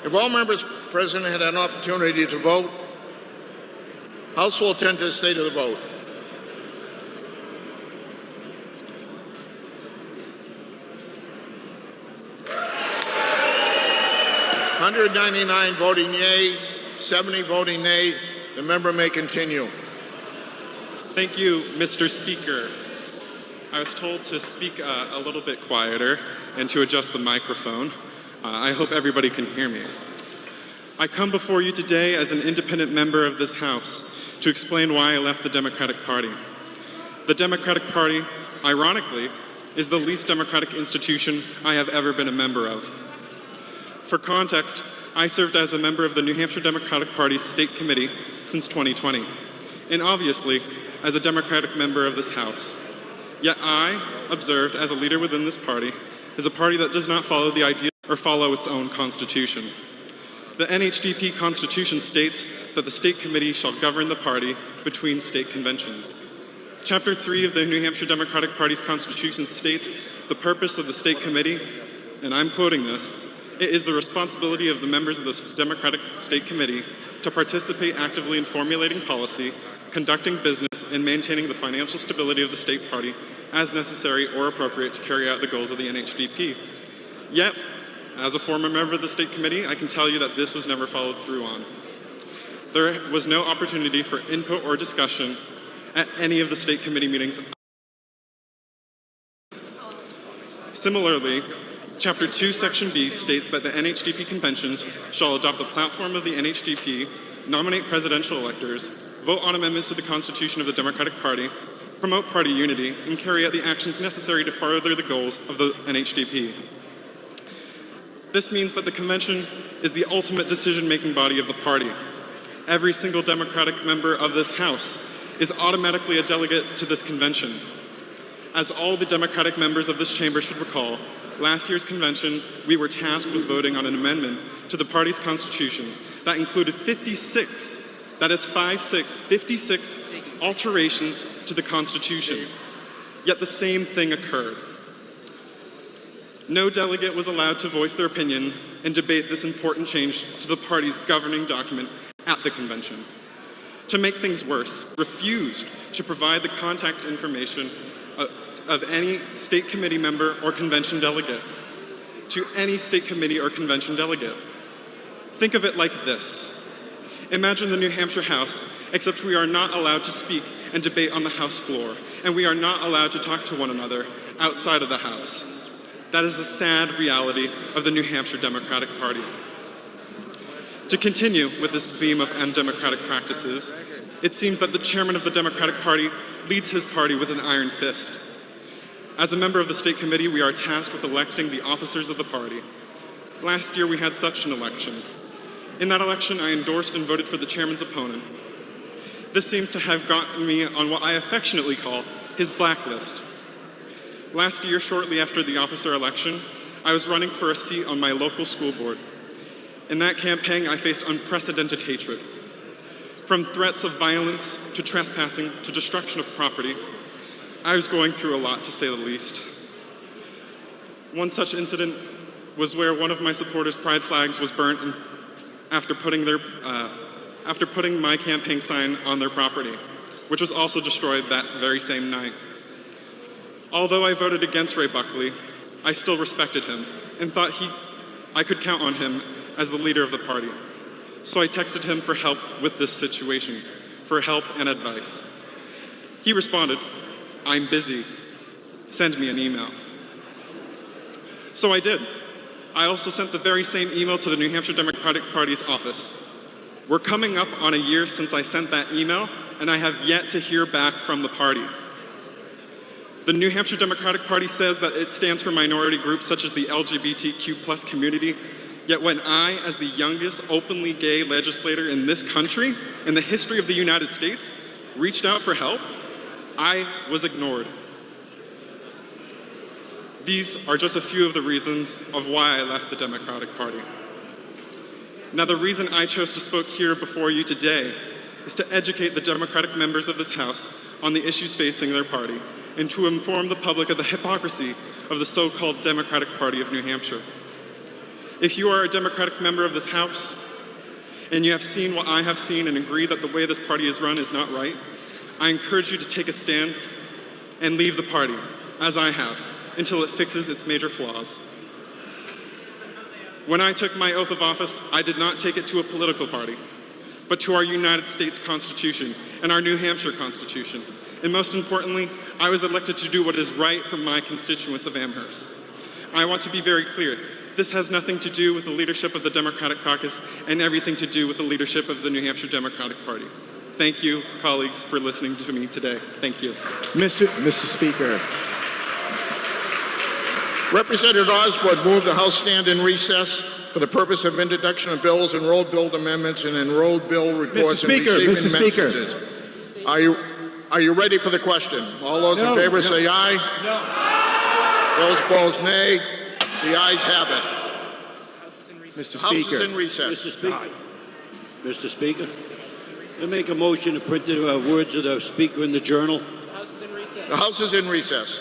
If all members present had an opportunity to vote, House will attend to the state of the vote. (199) voting yea, 70 voting nay. The member may continue. Thank you, Mr. Speaker. I was told to speak a little bit quieter and to adjust the microphone. I hope everybody can hear me. I come before you today as an independent member of this House to explain why I left the Democratic Party. The Democratic Party, ironically, is the least democratic institution I have ever been a member of. For context, I served as a member of the New Hampshire Democratic Party's State Committee since 2020, and obviously as a Democratic member of this House. Yet I, observed as a leader within this party, is a party that does not follow the idea or follow its own constitution. The NHDP Constitution states that the State Committee shall govern the party between state conventions. Chapter 3 of the New Hampshire Democratic Party's Constitution states the purpose of the State Committee, and I'm quoting this, "It is the responsibility of the members of the Democratic State Committee to participate actively in formulating policy, conducting business, and maintaining the financial stability of the state party as necessary or appropriate to carry out the goals of the NHDP." Yet, as a former member of the State Committee, I can tell you that this was never followed through on. There was no opportunity for input or discussion at any of the State Committee meetings. Similarly, Chapter 2, Section B states that the NHDP conventions shall adopt the platform of the NHDP, nominate presidential electors, vote on amendments to the Constitution of the Democratic Party, promote party unity, and carry out the actions necessary to further the goals of the NHDP. This means that the convention is the ultimate decision-making body of the party. Every single Democratic member of this House is automatically a delegate to this convention. As all the Democratic members of this chamber should recall, last year's convention, we were tasked with voting on an amendment to the party's constitution that included 56, that is 56 alterations to the Constitution. Yet the same thing occurred. No delegate was allowed to voice their opinion and debate this important change to the party's governing document at the convention. To make things worse, refused to provide the contact information of any state committee member or convention delegate to any state committee or convention delegate. Think of it like this. Imagine the New Hampshire House, except we are not allowed to speak and debate on the House floor, and we are not allowed to talk to one another outside of the House. That is the sad reality of the New Hampshire Democratic Party. To continue with this theme of undemocratic practices, it seems that the chairman of the Democratic Party leads his party with an iron fist. As a member of the State Committee, we are tasked with electing the officers of the party. Last year, we had such an election. In that election, I endorsed and voted for the chairman's opponent. This seems to have gotten me on what I affectionately call his blacklist. Last year, shortly after the officer election, I was running for a seat on my local school board. In that campaign, I faced unprecedented hatred. From threats of violence to trespassing to destruction of property, I was going through a lot, to say the least. One such incident was where one of my supporters' pride flags was burnt after putting my campaign sign on their property, which was also destroyed that very same night. Although I voted against Ray Buckley, I still respected him and thought I could count on him as the leader of the party. So I texted him for help with this situation, for help and advice. He responded, "I'm busy. Send me an email." So I did. I also sent the very same email to the New Hampshire Democratic Party's office. We're coming up on a year since I sent that email, and I have yet to hear back from the party. The New Hampshire Democratic Party says that it stands for minority groups such as the LGBTQ+ community, yet when I, as the youngest openly gay legislator in this country, in the history of the United States, reached out for help, I was ignored. These are just a few of the reasons of why I left the Democratic Party. Now, the reason I chose to speak here before you today is to educate the Democratic members of this House on the issues facing their party and to inform the public of the hypocrisy of the so-called Democratic Party of New Hampshire. If you are a Democratic member of this House, and you have seen what I have seen and agree that the way this party is run is not right, I encourage you to take a stand and leave the party, as I have, until it fixes its major flaws. When I took my oath of office, I did not take it to a political party, but to our United States Constitution and our New Hampshire Constitution. And most importantly, I was elected to do what is right for my constituents of Amherst. I want to be very clear. This has nothing to do with the leadership of the Democratic Caucus and everything to do with the leadership of the New Hampshire Democratic Party. Thank you, colleagues, for listening to me today. Thank you. Mr. Speaker. Representative Osborne moved the House stand in recess for the purpose of introduction of bills, enrolled bill amendments, and enrolled bill reports. Mr. Speaker. Are you ready for the question? All those in favor say aye. No. Those opposed, nay. The ayes have it. Mr. House is Speaker. in recess. Mr. Speaker, I make a motion to print the words of the Speaker in the Journal. The House is in recess.